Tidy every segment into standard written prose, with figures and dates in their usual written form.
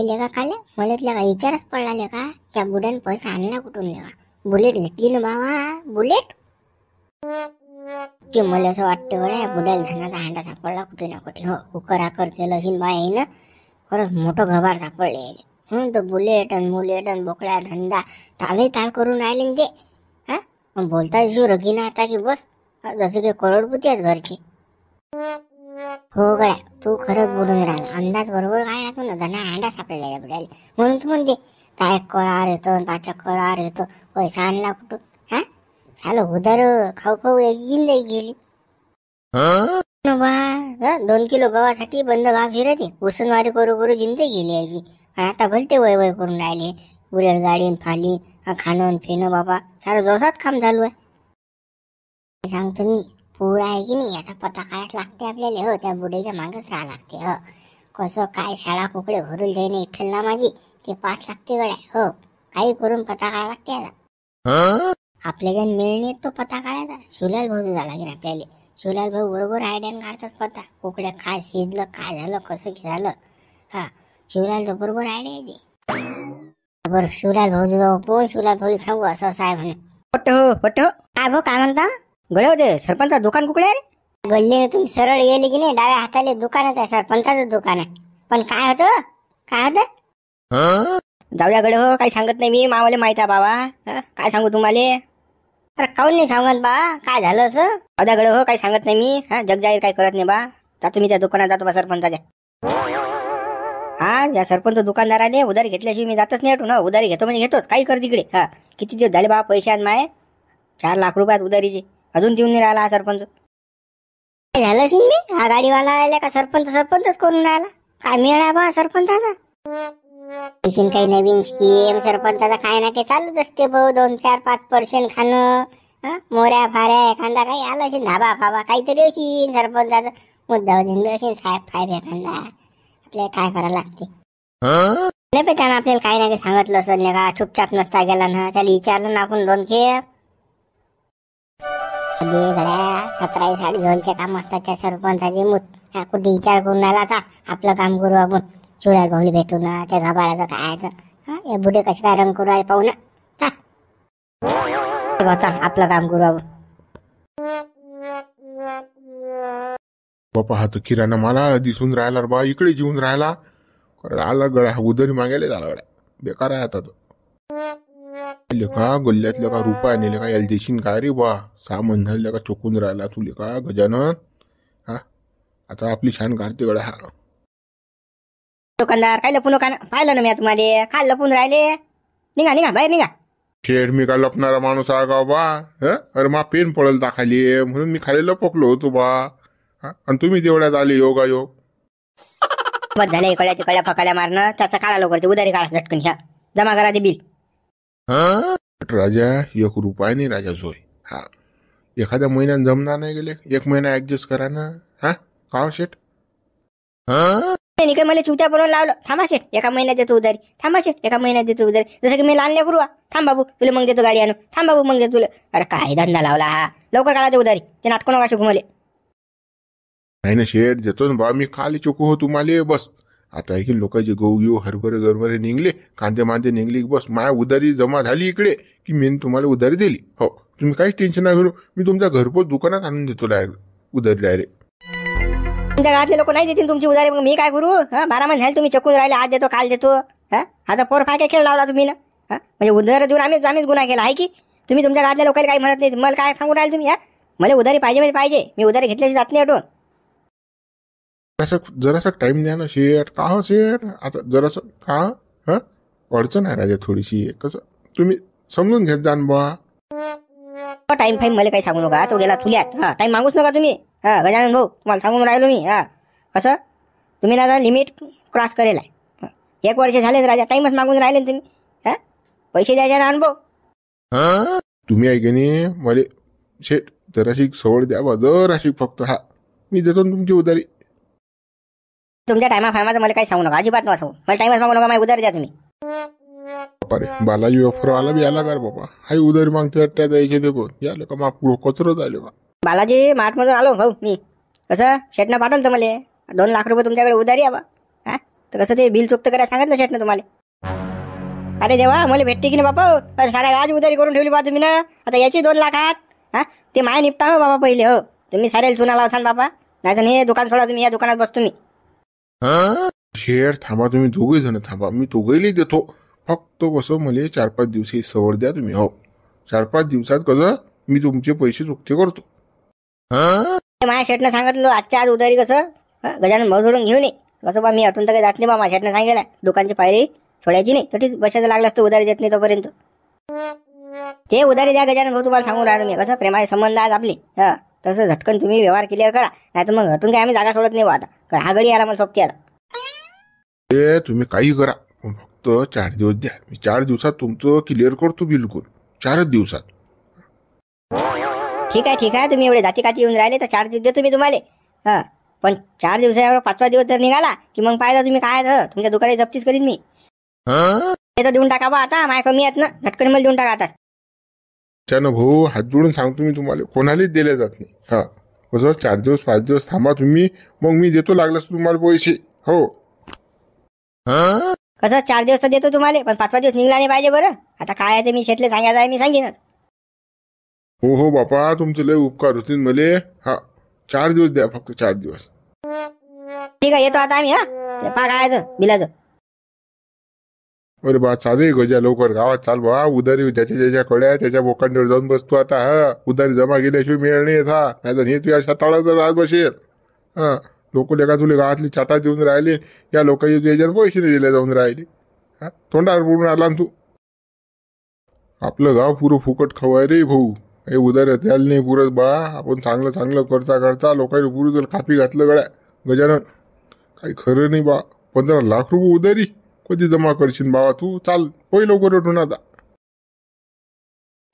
पाहिले का काल्या मलातल्या का विचारच पडला का त्या बुड्याने पैसा आणला कुठून लेका. बुलेट घेतली ना बाबा बुलेट. की मला असं वाटतं गड्या बुड्याला धनाचा हांडा सापडला कुठे ना कुठे. हो उकर केलं असेल बाई ना खरंच मोठं घबाड सापडले. तर बुलेट आणि बोकड्या धंदा तालही ताल करून राहिले ते. हा मग बोलता जो रगीना आता की बस जसं की करोडपती आहेत घरची. हो गड्या तू खरंच बोलून राहिला. अंदाज बरोबर काय तू ना धना हांडा सापडलेला बुड्याला. म्हणून तू म्हणते काय करार येतो 5 करार येतो पैसा आणला कुठं. हा झालं उदार खाऊ खाऊ याची जिंदगी गेली. 2 किलो गव्हासाठी बंद गाव फिरते उसनवारी करू करू जिंदगी गेली याची. आणि आता भलते वय वय करून राहिले. बुलेट गाडी फाली खाणं फिणं बाबा सारं जोसात काम चालू आहे. सांगतो मी पूर आहे की नाही याचा पत्ता काढायला लागते आपल्याला. हो त्या बुड्याच्या मागच राहा लागते. हो कसं काय शाळा कुकडे भरून द्यायने इठ्ठलला माझी ते 5 लागते गड्या. हो काही करून पत्ता काढायला लागते आता. आपल्या ज्यान मिळणे तो पत्ता काढायचा. शिवलाल भाऊ झाला की आपल्याला. शिवलाल भाऊ बरोबर आयडियान काढतात पत्ता. कुकड्या काय शिजलं काय झालं कसं झालं. हा शिवलाल बरोबर आयडिया येते. बरं शिवलाल भाऊ पोहून शिवलाल भाऊ सांगू असं असं आहे म्हणून. पट्ट काय भाऊ काय म्हणता. गळे होते सरपंचा दुकान कुकडे आहे. गल्लीने तुम्ही सरळ गेले की नाही डाव्या हाताले दुकानच आहे सरपंचाचं दुकान आहे. पण काय होतं जाऊया गडे हो काही सांगत नाही मी मावाले माहित आहे बाबा. काय सांगू तुम्हाला. अरे काऊन नाही सांगत बा काय झालं असं. अद्या गडे हो काही सांगत नाही मी. जग जाहीर काही करत नाही बा. जातो मी त्या दुकानात जातो बा सरपंचाच्या. हा या सरपंच दुकानदाराने उधारी घेतल्याशिवाय मी जातच नाही. ना उधारी घेतो म्हणजे घेतोच काही कर तिकडे. हा किती दिवस झाले बा पैसे आण माय 4 लाख रुपयात उधारीचे अजून देऊन नाही राहिला हा सरपंच. काय झालं शिंदे हा गाडीवाला आला का सरपंचच करून राहिला. काय मिळाला बा सरपंचाचा. काही नवीन स्कीम सरपंचाचा काय ना काही चालूच असते भाऊ. 2-4-5% खाणं मोऱ्या फाऱ्या एखादा काही आलं असेल धाबा फाबा काहीतरी असेल सरपंचाचा मुद्दा असेल साहेब फायब एखादा. आपल्याला काय करायला लागते नाही पण त्यानं आपल्याला काही ना काही सांगितलं असेल का. चुपचाप नसता गेला ना त्याला विचारलं ना आपण 2 खेप. गड्या 17 साडी झोलचे काम असतात त्या सरपंचाचे मूत. कुठे विचार करून आला आपलं काम करू आपण. शिवलाल भाऊली भेटू ना त्या घबाडाचं काय या बुडे कसे काय रंग करू राहिले पाहू ना. आपलं काम करू आपण. बापा हा तर किराणा मला दिसून राहिला बा. इकडे जेवून राहिला आला गळ्या उधारी मागायला झाला गड्या. बेकार आहे आता लेखा गल्ल्यातल्या का रुपया नेले का याला देशील काय रे बा. 6 महिने झाले का चोकून राहिला तुले का गजानन. हा आता आपली छान काढते गड्या. हा दुकानदार काय लपून पाहिलं ना मी तुम्हाला. काय लपून राहिले. निघा बाहेर निघा. शेड मी का लपणारा माणूस आहे का बा. अरे मा पेन पडल दाखाली म्हणून मी खाली लपकलो होतो बा. आणि तुम्ही तेवढ्यात आले योगायोग. बस झालं इकड्या तिकड्या फकाल्या मारणं. त्याचा काढा लवकर ते उधारी काढा झटकन. ह्या जमा करा ते बिल. राजा 1 रुपया नाही राजा सोय. हा एखाद्या महिन्यात जमणार नाही गेले 1 महिना ऍडजस्ट करा ना. हा का शेट नाही काय मला चुत्या बनवून लावलं. थांबा शेट 1 महिन्यात देतो उधारी. थांबा शेट 1 महिन्यात देतो उधारी. जसं की मी लहान लेकरू. थांब बाबू तुला मग देतो गाडी आणून. थांब बाबू मग देतो तुला. अरे काय धंदा लावला हा. लवकर काढा ते उधारी. ते नाटको नका शिकू मला. नाही ना शेट देतो ना बा मी खाली चुकू हो तुम्हाला. बस आता आहे की लोकांचे गहू घेऊ हरभरे गरभरे निघले कांदे मांदे निघले बस माया उधारी जमा झाली इकडे की मी तुम्हाला उधारी दिली. हो तुम्ही काहीच टेन्शन नाही घेऊ. मी तुमच्या घरपोच दुकानात आणून देतो उधारी डायरेक्ट. तुमच्या गावातले लोक नाही देतील तुमची उधारी. मग मी काय करू. 12 महिने झाले तुम्ही चकून राहिले. आज देतो काल देतो. आता पोर काय खेळ लावला तुम्ही ना. म्हणजे उधार देऊन आम्हीच गुन्हा केला आहे की. तुम्ही तुमच्या गावातल्या लोकांना काही म्हणत नाही. मला काय सांगून राहिले तुम्ही. मला उधारी पाहिजे म्हणजे पाहिजे. मी उधारी घेतल्याची जात नाही अटून. जरासा टाइम द्या ना शेठ. का हो शेठ आता जरासं का अडचण आहे राजा थोडीशी. कसं तुम्ही समजून घेत जाण बा. टाइम फाईम मला काही सांगू नका. तो गेला चुल्यात. टाइम मागूच नका तुम्ही. गजानन भाऊ तुम्हाला सांगून राहिलो मी. कसं तुम्ही ना लिमिट क्रॉस करेल आहे. 1 वर्ष झाले राजा टाइमच मागून राहिले तुम्ही. पैसे द्यायचे ना अनुभव. तुम्ही आहे की नाही मला शेठ जराशी सवड द्या बा. जराशी फक्त. मी देतो तुमची उधारी. तुमच्या टायमा फायमाचं मला काही सांगू नका. अजिबात नका सांगू. मला टाइमच मागू नका. माझी उधारी द्या तुम्ही. अरे बालाजी ऑफर आला बी आला का बाबा. हाय उधारी मागते वाटतं द्यायचे ते बोल याले का मग पुढं कचरच आले बा. बालाजी मार्टमधून आलो भाऊ मी. कसं शेटनं पाठवलं तर मला 2 लाख रुपये तुमच्याकडे उधारी आहे बा. तर कसं ते बिल चुकतं करायला सांगितलं शेटनं तुम्हाला. अरे देवा, मला भेटते की नाही बापा, साऱ्या व्याज उधारी करून ठेवली बा तुम्ही ना. आता याची 2 लाख आहात. हा, ते माय निपटा हो बाबा पहिले. हो, तुम्ही सारेल चुना लावसान बाबा, नाही तर हे दुकान सोडा तुम्ही, या दुकानात बसतो मी. शेठ थांबा, तुम्ही दोघे जण थांबा, मी दोघेही देतो. फक्त कसं मला 4-5 दिवशी सवड द्या तुम्ही. हो, 4-5 दिवसात कसं मी तुमचे पैसे चुकते करतो. माझ्या शेटनं सांगितलं आजच्या आज उधारी कसं गजानन भाऊ सोडून घेऊन ये. कसं बा मी हटून तर काही जात नाही बा. माझ्या शेटनं सांगितलं दुकानची पायरी सोडायची नाही, तरीच बसायचं लागलं असतं उधारी देत नाही तोपर्यंत. ते उधारी द्या गजानन भाऊ, तुम्हाला सांगून राहिलो मी. कसं प्रेमाचे संबंध आहेत आपले. तसं झटकन तुम्ही व्यवहार क्लिअर करा, नाही तर मग हटून काय आम्ही जागा सोडत नाही बा. आता हा गडी आला मला सोबती आता. ते तुम्ही काही करा, पण फक्त 4 दिवस द्या. मी 4 दिवसात तुमचं क्लिअर करतो बिलकुल. 4 दिवसात. ठीक आहे, तुम्ही एवढे जाती येऊन राहिले तर 4 दिवस देतो मी तुम्हाला. पण 4 दिवसावर 5वा दिवस जर निघाला की मग पाहिजे तुम्ही काय तुमच्या दुकानाची जप्तीच करीन मी. ते तर देऊन टाका बा आता, माय कमी आहेत ना, झटकन मला देऊन टाका आता. त्यानं भाऊ हात जोडून सांगतो मी तुम्हाला, कोणालाच दिले जात नाही. कसं 4 दिवस 5 दिवस थांबा तुम्ही, मग मी देतो लागलंच तुम्हाला पैसे. हो, कसं 4 दिवस तर देतो तुम्हाला, पण 5वा दिवस निघला नाही पाहिजे बरं. आता काय आहे ते मी शेटले सांगायचं आहे, मी सांगेनच. हो बापा, तुमचे लय उपकार होतील मले. 4 दिवस द्या, फक्त 4 दिवस. ठीक आहे, येतो आता आम्ही. ते पा काय बिलाचं. अरे बा, चालू गजा, लवकर गावात चाल बा. उधारी ज्याच्या कड्या त्याच्या बोकांडीवर जाऊन बसतो आता. उधारी जमा केल्याशिवाय मिळ नाही येत. नाही तर हे तुझ्या शेताळाचं राहत बसेल. लोक लेखा तुले गावातली चाटा देऊन राहिले, या लोकांचे याच्यानं पैसे नाही दिले जाऊन राहिले. तोंडावर पडून आला ना तू. आपलं गाव पुरं फुकट खवाय रे भाऊ. हे उधारी द्यायला नाही पुरत बा. आपण चांगलं करता लोकांनी पुरं तुला कापी घातलं गड्या गजानन. काही खरं नाही बा. 15 लाख रुपये उधारी कधी जमा करशील बाबा तू. चाल होई लवकर उठून आता.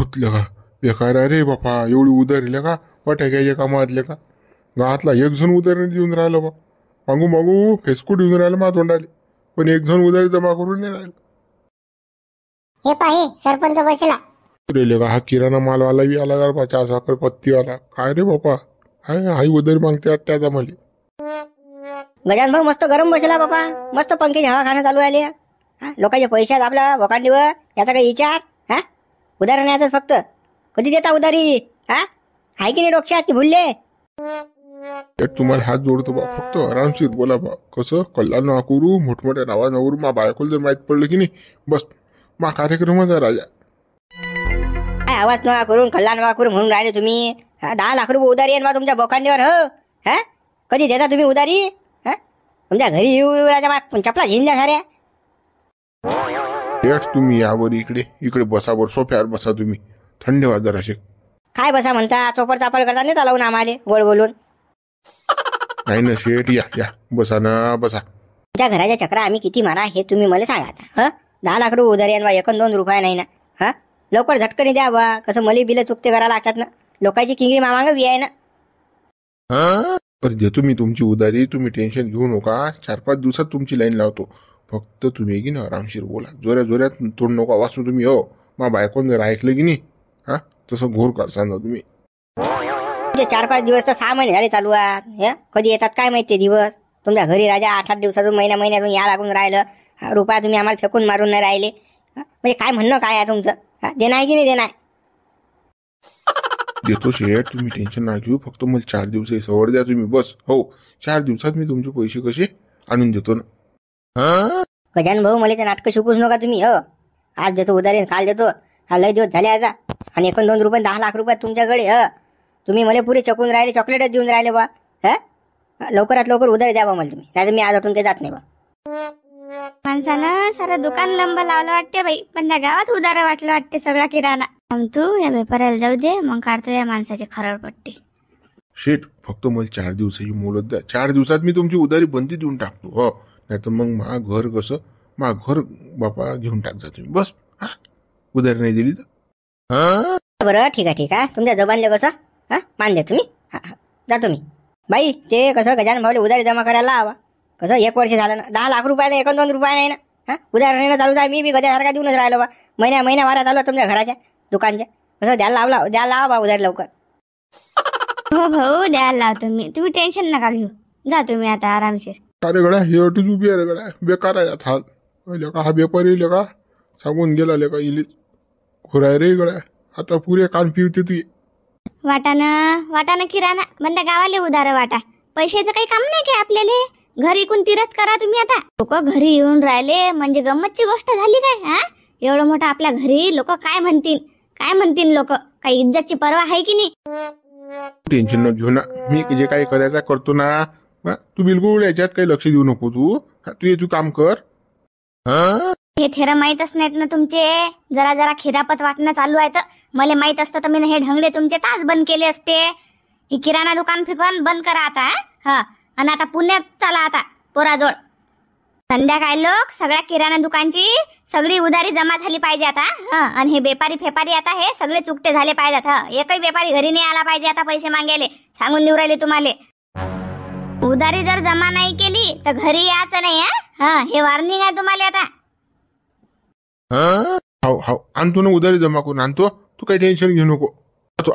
का बेकार आहे रे बापा, एवढी उधारी का वाट्याच्या कामातले का. गावातला एक जण उधारी देऊन राहिलं बा. मागू फेसकूट येऊन राहिलं मा तोंडाले, पण एक जण उधारी जमा करून नाही राहिलं. हे पाहे सरपंच बसला रे का हा किराणा मालवाला बी आला का, चहा साखर पत्तीवाला. काय रे बापा, हाय उधारी मागते आता मला. गजानन भाऊ मस्त गरम बसला बाबा, मस्त पंख्याची हवा खाणं चालू आहे. लोकांचे पैसे आहेत आपल्या वकांडीवर, याचा काही विचार. उधार न्यायचंच फक्त. कधी देता उधारी? आहे की नाही डोक्यात की भुलले? तुम्हाला हात जोडतो बा, फक्त आरामशीर बोला बा. कसं कल्ला ना करू, मोठमोठ्या नावा नवरू. मा बायकोला जर माहित पडलं की नाही, बस मा कार्यक्रमाचा राजा. काय आवाज नवा करून कल्ला नवा करू म्हणून राहिले तुम्ही. 10 लाख रुपये उधारी आहे बा तुमच्या बोकांडीवर. हो, कधी देता तुम्ही उधारी? तुमच्या घरी येऊ राजा चपला झिंजल्या साऱ्या. तुम्ही यावर इकडे बसा, वर सोफ्यावर बसा तुम्ही. थंड वाजर असे काय बसा म्हणता, चोपड चापड करता नाही चालवून आम्हाला गोड बोलून. नाही ना शेठ, या बसा ना, बसा. तुमच्या घराच्या चक्रा आम्ही किती मारा हे तुम्ही मला सांगा आता. 10 लाख रुपये उधारी आहे बा, 1-2 रुपये नाही ना. लवकर झटकन द्या बा. कसं मला बिल चुकते करायला लागतात ना, लोकांची किंगरी मामांग बी आहे ना. पर देतो मी तुमची उधारी, तुम्ही टेन्शन घेऊ नका. 4-5 दिवसात तुमची लाईन लावतो. फक्त तुम्ही की ना आरामशीर बोला, जोऱ्यात तोंड नका वाचू तुम्ही. हो, मा बायकोन जर ऐकलं की नाही, तसं घोर करसान ना तुम्ही. 4-5 दिवस तर 6 महिने झाले चालू आहेत. कधी येतात काय माहिती दिवस. तुमच्या घरी राजा 8-8 दिवसातून महिन्यातून या लागून राहिलं. रुपया तुम्ही आम्हाला फेकून मारून नाही राहिले. म्हणजे काय म्हणणं काय आहे तुमचं? देणं आहे की नाही देणं आहे? देतो शेठ, तुम्ही टेन्शन ना घेऊ. फक्त मला 4 दिवस सवड द्या तुम्ही, बस. हो, 4 दिवसात मी तुमचे पैसे कसे आणून देतो ना. गजानन भाऊ मला ते नाटकं शिकूच नका तुम्ही. आज देतो उधारी, काल देतो. लय दिवस झाले आता. आणि 1-2 रुपये 10 लाख रुपये तुमच्याकडे. तुम्ही मला पुरे चकून राहिले, चॉकलेटच देऊन राहिले बा. लवकरात लवकर उधारी द्या बा मला तुम्ही, नाही तर मी आज उठून काही जात नाही बा. माणसानं सारं दुकान लंब लावलं वाटते बाई, पण त्या गावात उधार वाटलं वाटते सगळा किराणा. तू या व्यापाऱ्याला जाऊ दे, मग काढतो या माणसाचे खरड पट्टी. शेठ फक्त मला 4 दिवसाची मुदत द्या. 4 दिवसात मी तुमची उधारी बंदी देऊन टाकतो. हो, नाही तर मग घर कसं घर बापा घेऊन टाक जा तुम्ही, बस. उधारी नाही दिली तर. बरं ठीक आहे. तुमच्या जबानले कसं मान द्या तुम्ही. जा तुम्ही बाई. ते कसं गजानन भाऊले उधारी जमा करायला हवा. कसं 1 वर्ष झालं ना, 10 लाख रुपये 1-2 रुपये नाही ना. उधार नेणं चालू आहे. मी गजासारखा देऊनच राहिलो बा. महिना वारा चालू आहे तुमच्या घराच्या दुकानच्या. कसं द्यायला लावा बा उधार लवकर. हो भाऊ द्यायला लावतो मी, तुम्ही टेन्शन नका घेऊ. जा तुम्ही आता आरामशीर. अरे गड्या हे अटीच उभी आहे रे गड्या, बेकार आहे यात हाल. लेका हा व्यापारी लेका सांगून गेला लेका इली खोराय रे गड्या. आता पुरे कान पिवते ती. वाटानं किराणा बंद गावाले उधार वाटा. पैशाचं काही काम नाही काय आपल्याला. घरी इकून तीरथ करा तुम्ही. आता लोक घरी येऊन राहिले म्हणजे गंमतची गोष्ट झाली काय. हा एवढं मोठं आपल्या घरी लोक काय म्हणतील लोक. काही इज्जतची पर्वा आहे की नाही. टेन्शन न घेऊ ना, मी जे काही करायचं करतो ना. तू बिलकुल याच्यात काही लक्ष देऊ नको. तू काम कर. हे थेर माहीतच नाहीत ना तुमचे. जरा खिरापत वाटणं चालू आहे. तर मला माहित असतं तर मी हे ढंगडे तुमचे तास बंद केले असते. ही किराणा दुकान फिकवान बंद करा आता. हा आणि आता पुण्यात चला आता पोराजोड. संध्याकाळ लोक सगळ्या किराणा दुकानची सगळी उधारी जमा झाली पाहिजे आता. आणि हे बेपारी फेपारी आता हे सगळे चुकते झाले पाहिजेत. एकही बेपारी घरी नाही आला पाहिजे आता पैसे मागायले. सांगून देऊ राहिले तुम्हाला. उधारी जर जमा नाही केली तर घरी यायचं नाही. हे वॉर्निंग आहे तुम्हाला आता. हाव आणतो ना उधारी जमा करून आणतो. तू काही टेन्शन घेऊ नको.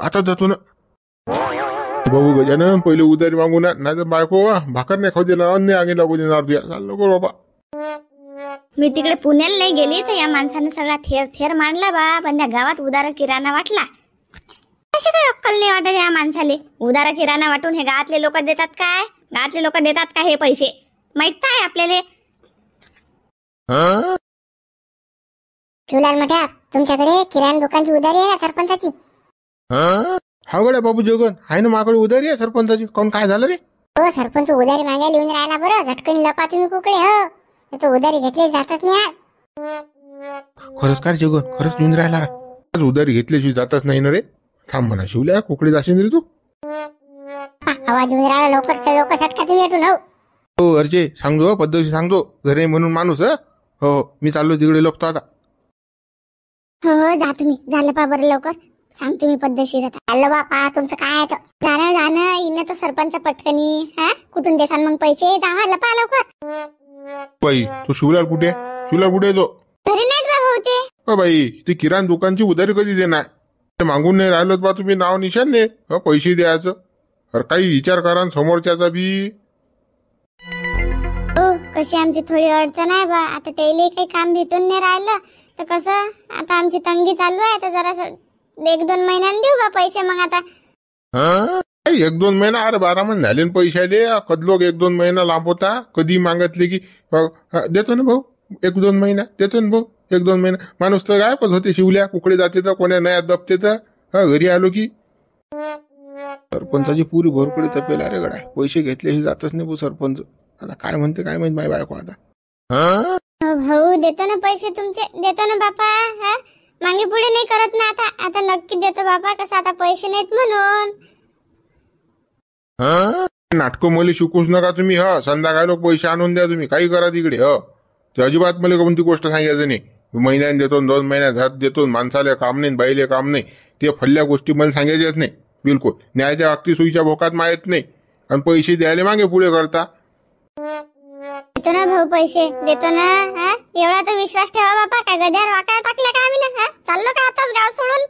आता जातो ना. बाबू गजानन पहिले उधारी मागू ना, नाही तर बायको भाकर नाही खाऊ देणार, अन्न आगे लागू देणार तुझ्या. चाललो नको बाबा. मी तिकडे पुण्याला नाही गेली तर या माणसाने सगळा थेर मांडला बा. पण त्या गावात उधार किराणा वाटला. अशी काही अक्कल नाही वाटत या माणसाले. उधार किराणा वाटून हे गावातले लोक देतात काय. गावातले लोक देतात का हे पैसे माहित आहे आपल्याला. शिवलाल मोठ्या तुमच्याकडे किराणा दुकानची उधारी आहे का सरपंचाची. हा गड्या बाबू जगन आहे ना माझ्याकडे उधारी आहे सरपंचाची. कोण काय झालं रे. हो सरपंच उधारी मागायला येऊन राहिला. बरं झटकन लपा तुम्ही कुकडे. हो तो उधारी घेतली जातच नाही आज. खरंच काय जगन खरंच येऊन राहिला. आज उधारी घेतल्याशिवाय जातच नाही ना रे. थांब म्हणा शिवल्या कुकडे जाशील रे तू. आवाज येऊन राहिला. लवकर सटका तुम्ही येतून. हो अर्जे सांगतो पद्धती सांगतो. घरी म्हणून माणूस. हो मी चाललो तिकडे लपतो आता. हो जा तुम्ही. झालं पा बरं लवकर सांगतो मी पद्धतशीर. आलं बापा तुमचं काय आहे. जाणं इनं तो सरपंच पटकनी. कुठून देसान मग पैसे. जा लपा लवकर. बाई तो शिवलाल कुठे. शिवलाल कुठे तो. घरी नाहीत बाबा होते. बाई ती किराणा दुकानची उधारी कधी देणार. मागून नाही राहिलो बा तुम्ही नाव निशान ने पैसे द्यायचं. अरे काही विचार करा समोरच्याचा बी. हो कशी आमची थोडी अडचण आहे बा. आता त्याला काही काम भेटून नाही राहिलं तर कसं आता आमची तंगी चालू आहे. तर जरा 1-2 महिन्यांनी देऊ बा पैसे मग आता. 1-2 महिना. अरे 12 महिने झाले पैसे आले. कधी लोक 1-2 महिना लांब होता. कधी मागितले की देतो ना भाऊ 1-2 महिना देतो ना भाऊ. 1-2 महिना माणूस तर गायबच होते. शिवल्या कुकडे जाते तर कोण्या नया दबते तर घरी आलो की. सरपंचाची पुरी भरपुडी तपेल. अरे गडा पैसे घेतल्याशी जातच नाही भाऊ सरपंच. आता काय म्हणते काय माहित माझी बायको आता. भाऊ देतो ना पैसे तुमचे. देतो ना बापा. मागे पुढे नाही करत ना आता. आता नक्की देतो बापा. कसं आता पैसे नाहीत म्हणून. नाटकं मला शिकूच नका तुम्ही. संध्याकाळी लोक पैसे आणून द्या तुम्ही. काही करा तिकडे. ते अजिबात मला कोणती गोष्ट सांगायचं नाही. महिन्याने देतो 2 महिन्यात हात देतो. माणसाला काम नाही बाईले काम नाही. ते फल्ल्या गोष्टी मला सांगायच्याच नाही बिलकुल. न्यायाच्या अगदी सुईच्या भोकात माहित नाही. आणि पैसे द्यायला मागे पुढे करता. देतो ना भाऊ पैसे देतो ना. एवढा तर विश्वास ठेवा बापा. काय गद्यावर वाकाय टाकल्या का आम्ही ना. चाललो का आताच गाव सोडून.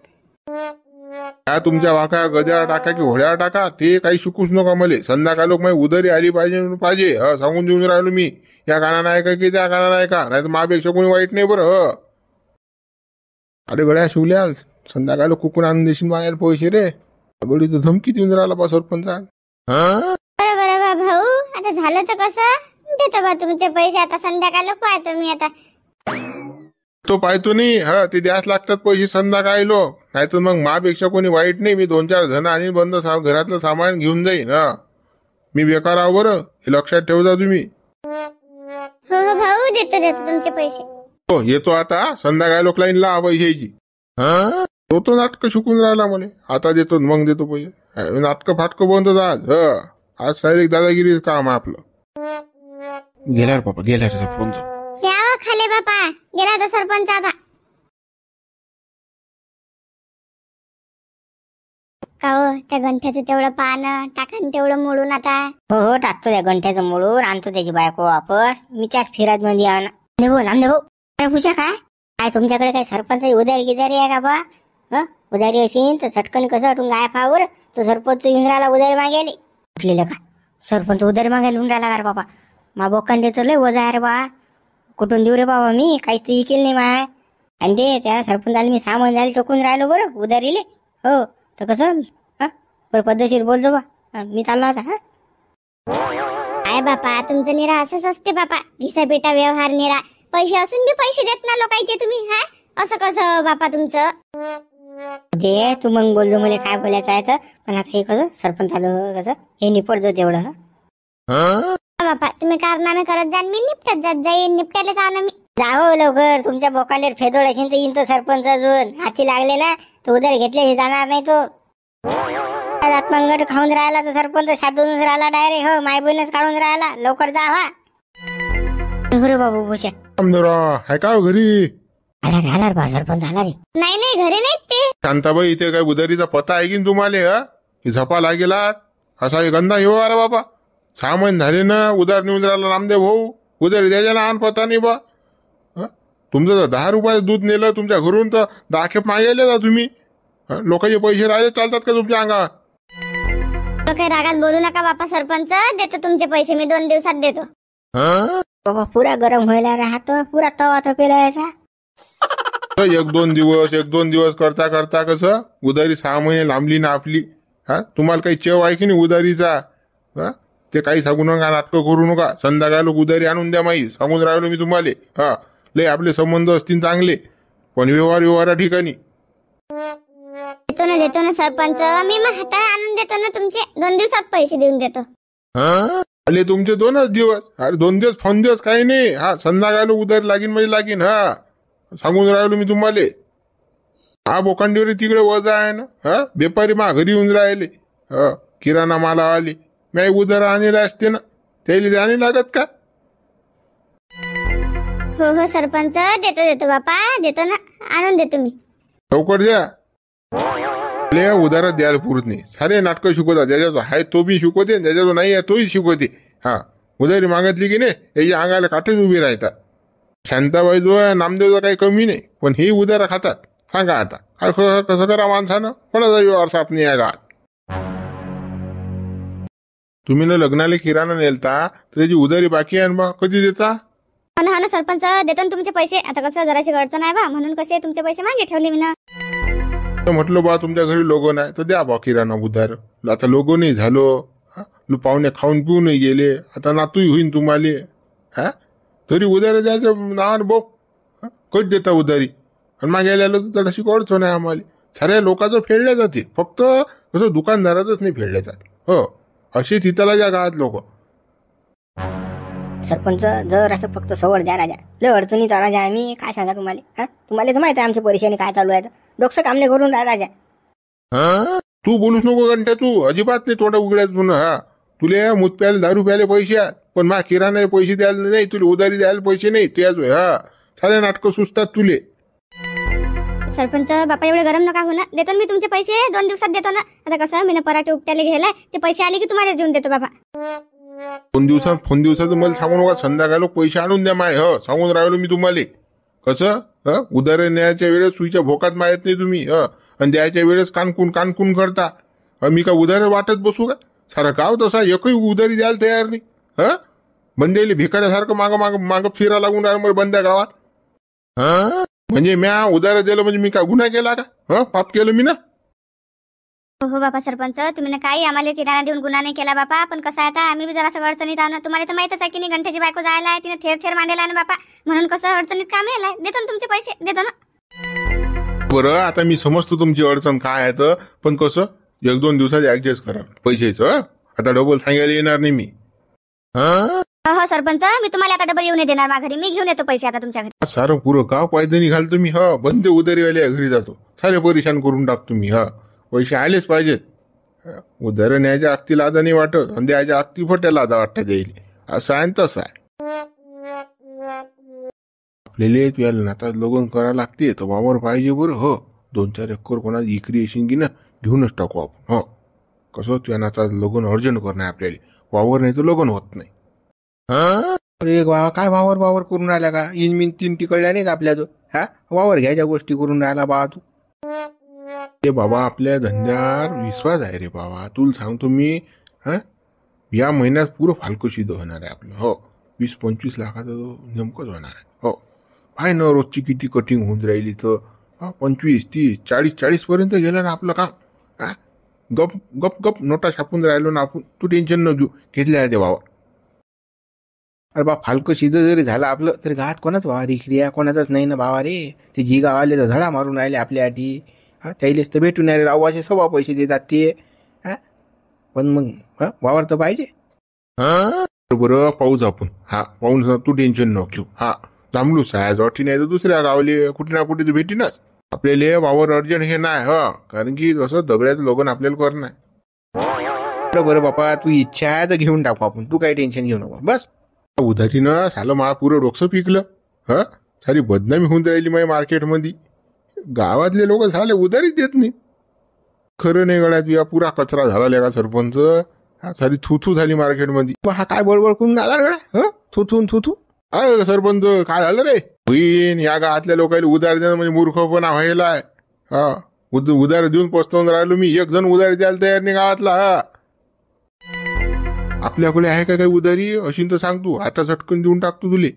काय तुमच्या वाका गद्यावर टाका की घोड्यावर टाका ते काही शिकूच नका मला. संध्याकाळ लोक माझी उधारी आली पाहिजे सांगून देऊन राहिलो मी. या गाणं आहे का की त्या गाणं आहे का. नाही तर माझ्यापेक्षा कोणी वाईट नाही बरं. अरे गड्या शिवल्या संध्याकाळ कुकून आणून देशील माझ्याला पैसे रे. गडी तर धमकी देऊन राहिला बा सरपंच. बरं बा भाऊ. आता झालं तर कसं देतो बा तुमचे पैसे. आता संध्याकाळ पाहतो मी आता. तो पाहतो नाही. ते द्यास लागतात पैसे संध्याकाळी लोक. नाही तर मग माझ्यापेक्षा कोणी वाईट नाही. मी 2-4 जण आणि बंद घरातलं सामान घेऊन जाईन. मी बेकार आहो बरं. हे लक्षात ठेवता तुम्ही. हो भाऊ देतो तुमचे पैसे. हो येतो आता. संध्याकाळी लोक लाईन ला पैशाची. तो नाटक शिकून राहिला मला. आता देतो मग देतो पैसे. नाटकं फाटकं बंद आज. आज डायरेक्ट दादागिरी काम आहे आपलं. गेल्यावर बाबा गेल्यावर सरपंच. यावं खाले बापा. गेला तो सरपंच आता. का हो त्या गंठ्याचं तेवढं पानं टाका तेवढं मोडून आता. हो टाकतो त्या गंठ्याचं मोडून. आणतो त्याची बायको वापस. मी त्याच फिरात मध्ये नामदेव काय पूछा काय तुमच्याकडे काय सरपंच उधारी आहे का बा. उधारी असेल तर सटकन कसं वाटून गाय फावर. तो सरपंच येऊन राहिला उधारी मागायला. उठलेलं का सरपंच उधारी मागायला येऊन राहिला का बाबा. मा बोकांडेचं लय वजा आहे रे बा. कुठून देऊ रे बाबा, मी काहीच तर इकेल नाही माय. आणि ते त्या सरपंचाला मी 6 महिने झाले चकून राहिलो बरं उधारीले. हो तर कसं बरं पद्धतशीर बोलतो बा. मी चाललो आता. काय बापा तुमचं निरा असंच असते बापा. घिसा बेटा व्यवहार निरा. पैसे असून बी पैसे देत ना लोकांचे तुम्ही. असं कसं बापा तुमचं. दे तू मग बोललो मला काय बोलायचं आहे तर. पण आता हे कसं सरपंच आलं कसं हे निपटतो तेवढं. बापा तुम्ही कारनामे करत जा, मी निपटत जात जाईन. निपटायला जाऊ ना मी. जाहो लवकर, तुमच्या बोकांडेर फेदोड असेल तर येईन तो सरपंच अजून. हाती लागले ना तो उधार घेतले जाणार नाही तो. आत्मंगट खाऊन राहिला तो सरपंच, शादूनच राहिला डायरेक्ट. हो माय बहिणच काढून राहिला. लवकर जा व्हा. रे बाबू भूषा हाय का घरी? आला रे बा सरपंच आला रे. नाही नाही घरी नाहीत ते. शांताबाई इथे काय उधारीचा पत्ता आहे की तुम्हाला? झपा लागेला असा एक गंदा येऊ अरे बाबा. 6 महिने झाले ना उधार नेऊन राहिला नामदेव भाऊ. उधारी द्यायला लहान पत्ता नाही बा. तुमचं जर 10 रुपयाचं दूध नेलं तुमच्या घरून तर 10 खेप मागायले जा तुम्ही. लोकांचे पैसे राहिले चालतात का तुमच्या अंगावर? काही रागात बोलू नका बापा. सरपंच देतो तुमचे पैसे मी 2 दिवसात देतो. बाबा पुरा गरम व्हायला राहतो, पुरा तवा तपेला यायचा. 1-2 दिवस करता करता कसं उधारी 6 महिने लांबली ना आपली. तुम्हाला काही चेव आहे की नाही उधारीचा? ते काही सांगू नका, नाटकं करू नका. संध्याकाळ उधारी आणून द्या माई. सांगून राहिलो मी तुम्हाला. लय आपले संबंध असतील चांगले, पण व्यवहारा ठिकाणी. देतो ना सरपंच. मी मग हाताने आणून देतो ना तुमचे. 2 दिवसात पैसे देऊन देतो. आले तुमचे 2च दिवस. अरे 2 दिवस फोन दिवस काही नाही. संध्याकाळ उधारी लागीन म्हणजे लागीन. सांगून राहिलो मी तुम्हाला. बोकांडीवर तिकडे वजा आहे ना. व्यापारी मा घरी येऊन राहिले. किराणा माला आले. मी उधार आणले असते ना, त्याला द्याने लागत का? हो सरपंच देतो बापा. देतो ना, आणून देतो मी. लवकर द्या. उधारात द्यायला पुरत नाही. सारे नाटकं शिकवतात. ज्याच्याजवळ आहे तो बी शिकवते, ज्याच्याजवळ नाही आहे तोही शिकवते. उधारी मागितली की नाही याच्या अंगाला काठीच उभी राहतात. शांताबाई जो आहे नामदेवचा काही कमी नाही, पण हे उधारा खातात. सांगा आता काय कसं करा माणसानं? कोणाचा व्यवहार साफ नाही आहे गावात. तुम्ही ना लग्नाला किराणा नेलता तर त्याची उधारी बाकी आहे बा. कधी देता? हा ना सरपंच देतो ना तुमचे पैसे. आता कसं जराशी अडचण आहे बा, म्हणून कसे तुमचे पैसे मागे ठेवले मी ना. म्हटलं बा तुमच्या घरी लोगो नाही तर द्या बा किराणा उधार. आता लोगो नाही झालो. पाहुणे खाऊन पिऊन गेले. आता नातूही होईन तुम्हाला. तरी उधारी द्यायचं नावानं बो. कधी देता उधारी? आणि मागायला आलं तर तशी अडचण आहे आम्हाला. साऱ्या लोकांचं फेडल्या जाते, फक्त कसं दुकानदाराचंच नाही फेडल्या जात. अशी तिथला ज्या गावात लोक. सरपंच जर असं फक्त सवड द्या राजा. लय अडचणीत राजा आम्ही. काय सांगा तुम्हाला. तुम्हाला तर माहिती आहे आमची परेशानी काय चालू आहे. डोकं कामने करून राजा. तू बोलूच नको घंट्या. तू अजिबात नाही तोंडा उघड्यात पुन्हा. तुला मूत प्यायला 10 रुपयाले पैसे आहेत, पण मा किराणा पैसे द्यायला नाही. तुला उधारी द्यायला पैसे नाही. त्याच सारे नाटकं सुचतात तुले. सरपंच बापा एवढे गरम नका हो ना. देतो ना मी तुमचे पैसे. 2 दिवसात देतो ना. आता कसं मी पराठे उपट्याला घ्यायला ते पैसे आले की तुम्हालाच देऊन देतो बाबा. 2 दिवसात मला सांगू नका. संध्याकाळ पैसे आणून द्या माय. सांगून राहिलो मी तुम्हाला. कसं उधारी न्यायच्या वेळेस सुईच्या भोकात मारत नाही तुम्ही. आणि द्यायच्या वेळेस कानकून करता. मी का उधारी वाटत बसू का? सारा गाव तसा एकही उधारी द्यायला तयार नाही. बंदेले भिकाऱ्यासारखं माग फिरा लागून राहिलं बंद्या गावात. म्हणजे म्या उधार दिलं म्हणजे मी का गुन्हा केला का? पाप केलं मी ना. हो बापा सरपंच तुम्ही ना काही आम्हाला किराणा देऊन गुन्हा नाही केला बापा. पण कसं आहे आता आम्ही बी जरा अडचणीत आहो ना. तुम्हाला तर माहितच आहे की नाही गंठ्याची बायको जायला आहे. तिने थेर मांडेला आहे ना बापा. म्हणून कसं अडचणीत काम यायला. देतो ना तुमचे पैसे. देतो ना. बरं आता मी समजतो तुमची अडचण काय आहे तर, पण कसं 1-2 दिवसात ऍडजस्ट करा पैशाचं. आता डबल सांगायला येणार नाही मी. हो सरपंच मी तुम्हाला आता डबल येऊन देणार मा घरी. मी घेऊन येतो पैसे आता तुमच्या घरी. सारं पुरं गाव पायदनी घालतो मी. बंदे उधारीवाल्या घरी जातो. सारे परेशान करून टाकतो मी. पैसे आलेच पाहिजेत. उधार न्यायच्या आक्ती लाजा नाही वाटत, आणि द्यायच्या आक्ती फट्या लाजा वाटत येईल. असं आहे तसं आहे. आपल्याला तुला नाता लगन करा लागते तर वावर पाहिजे बरं. 2-4 एकर कोणाची इकरी येशील की ना घेऊनच टाकू आपण. कसं तुझ्या नाता लगन अर्जंट करणं आपल्याला. वावर नाही तर लगन होत नाही. अरे काय वावर करून राहिला का? इनमिन 3 तिकडल्या नाहीत आपल्याजवळ. वावर घ्यायच्या गोष्टी करून राहिला बा तू. ते बाबा आपल्या धंद्यावर विश्वास आहे रे बाबा. तुला सांगतो मी. या महिन्यात पुरं फालकशी होणार आहे आपलं. 20-25 लाखाचं नेमकंच होणार आहे. हो आहे ना, रोजची किती कटिंग होऊन राहिली तर 25, 30, 40 पर्यंत गेलं ना आपलं काम. हा गप गप गप नोटा छापून राहिलो ना आपण. तू टेन्शन न घेऊ, घेतल्या आहे ते वावर. अरे बा फालकं शिजं जरी झालं आपलं तरी गावात कोणाच वावर इकड्या कोणाचाच नाही ना बाबा रे. ते जी गावाले तर धडा मारून राहिले आपल्यासाठी. हा त्याइलेच तर भेटून राहिले रावाचे सव्वा पैसे देतात ते. हा पण मग वावर तर पाहिजे. बरं पाहूच आपण. हा पाहून तू टेन्शन न घेऊ. हा थांबलो सायज वाटी नाही तर दुसऱ्या गावले कुठे ना कुठे तर भेटीनच आपल्याला वावर अर्जंट हे नाही. हा कारण की जसं दगड्याचं लोगन आपल्याला करणं आहे. बरं बापा तू इच्छा आहे तर घेऊन टाकू आपण. तू काही टेन्शन घेऊ नको बस. उधारीनं सालं मा पुरं डोकसं पिकलं. हा सारी बदनामी होऊन राहिली माझ्या मार्केटमध्ये. गावातले लोक झाले उधारीच देत नाही. खरं नाही गळ्यात या पुरा कचरा झाला का सरपंच. हा सारी थुथू झाली मार्केटमध्ये. हा काय बडबड करून आला गड्या. थुथून थुथू. अरे सरपंच काय झालं रे. होईन या गावातल्या लोकांना उधार देणं म्हणजे मूर्खपणा व्हायला आहे. हा उधार देऊन पस्तवून राहिलो मी. एक जण उधार द्यायला तयार नाही गावातला. हा आपल्याकडे आहे का काही उधारी अशी तर सांग तू. आता झटकन देऊन टाकतो तुले.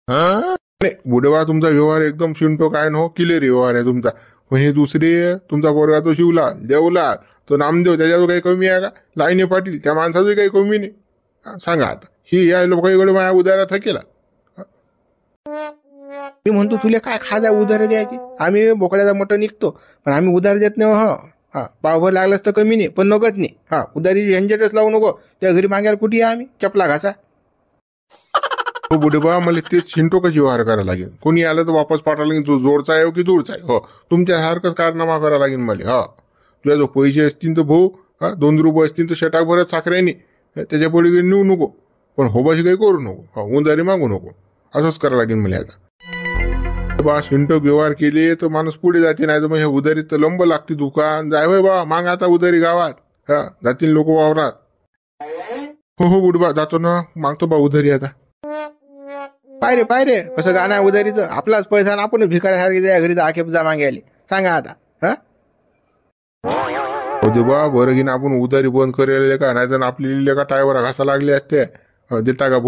नाही बुडेवा तुमचा व्यवहार एकदम शिंटो काय न हो क्लिअर व्यवहार आहे तुमचा. पण हे दुसरे तुमचा पोरगा तो शिवला देवला तो नामदेव त्याच्यावर काही कमी आहे का. लाईने पाटील त्या माणसाचं काही कमी नाही. सांगा आता ही या लोकांकडे माझ्या उधारा थकेला. मी म्हणतो तुला काय खाजा उधार द्यायची. आम्ही बोकड्याचा मटण निघतो पण आम्ही उधार देत नाही. हा पावभर लागलाच तर कमी नाही पण नगत नाही. हा उधारी झंझटच लावू नको. त्या घरी मागायला कुठे आम्ही चपला घासा. हो बुडेबा मला तेच शिंटो कशी व्यवहार करायला लागेल. कोणी आलं तर वापस पाठवायला लागेल. तो जोडचा आहे की दूरचा आहे. हो तुमच्यासारखंच कारनामा करायला लागेल मला. हा तुझ्या जो पैसे असतील तर भाऊ 2 रुपये असतील तर शटाक भरत साखरेने त्याच्या पुढे नेऊ नको. पण होबाशी काही करू नको. हा उधारी मागू नको. असंच करायला लागेल मला आता. बा शिंटो व्यवहार केले तर माणूस पुढे जाते. नाही तर मग हे उधारीत तर लंब लागते दुकान. जाय होय बा माग आता उधारी गावात. हा जातील लोक वावरात. हो बुडबा जातो ना मागतो बा उधारी आता. पाय रे कसं गाणं आहे उधारीचं. आपलाच पैसा ना आपण भिकाऱ्यासारखे त्या घरी आखेप जा मागायला. सांगा आता. हा हो दे बा बरं की ना आपण उधारी बंद करेल का. नाही तर आपली का टायवर घासा लागले असते. देता का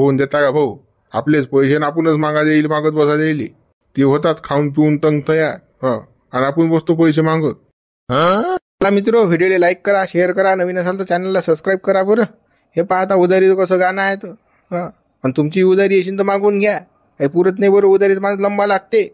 भाऊ आपलेच पैसे ना आपणच मागा देईल मागत बसा देईल. ते होतात खाऊन पिऊन तंग तयार. आणि आपण बसतो पैसे मागत. चला मित्र व्हिडिओला लाईक करा शेअर करा. नवीन असाल तर चॅनलला सबस्क्राईब करा. बरं हे पाहता उधारीचं कसं गाणं आहे तर. आणि तुमची उधारी असेल तर मागून घ्या. काही पुरत नाही बरं उधारीत माणूस लंबा लागते.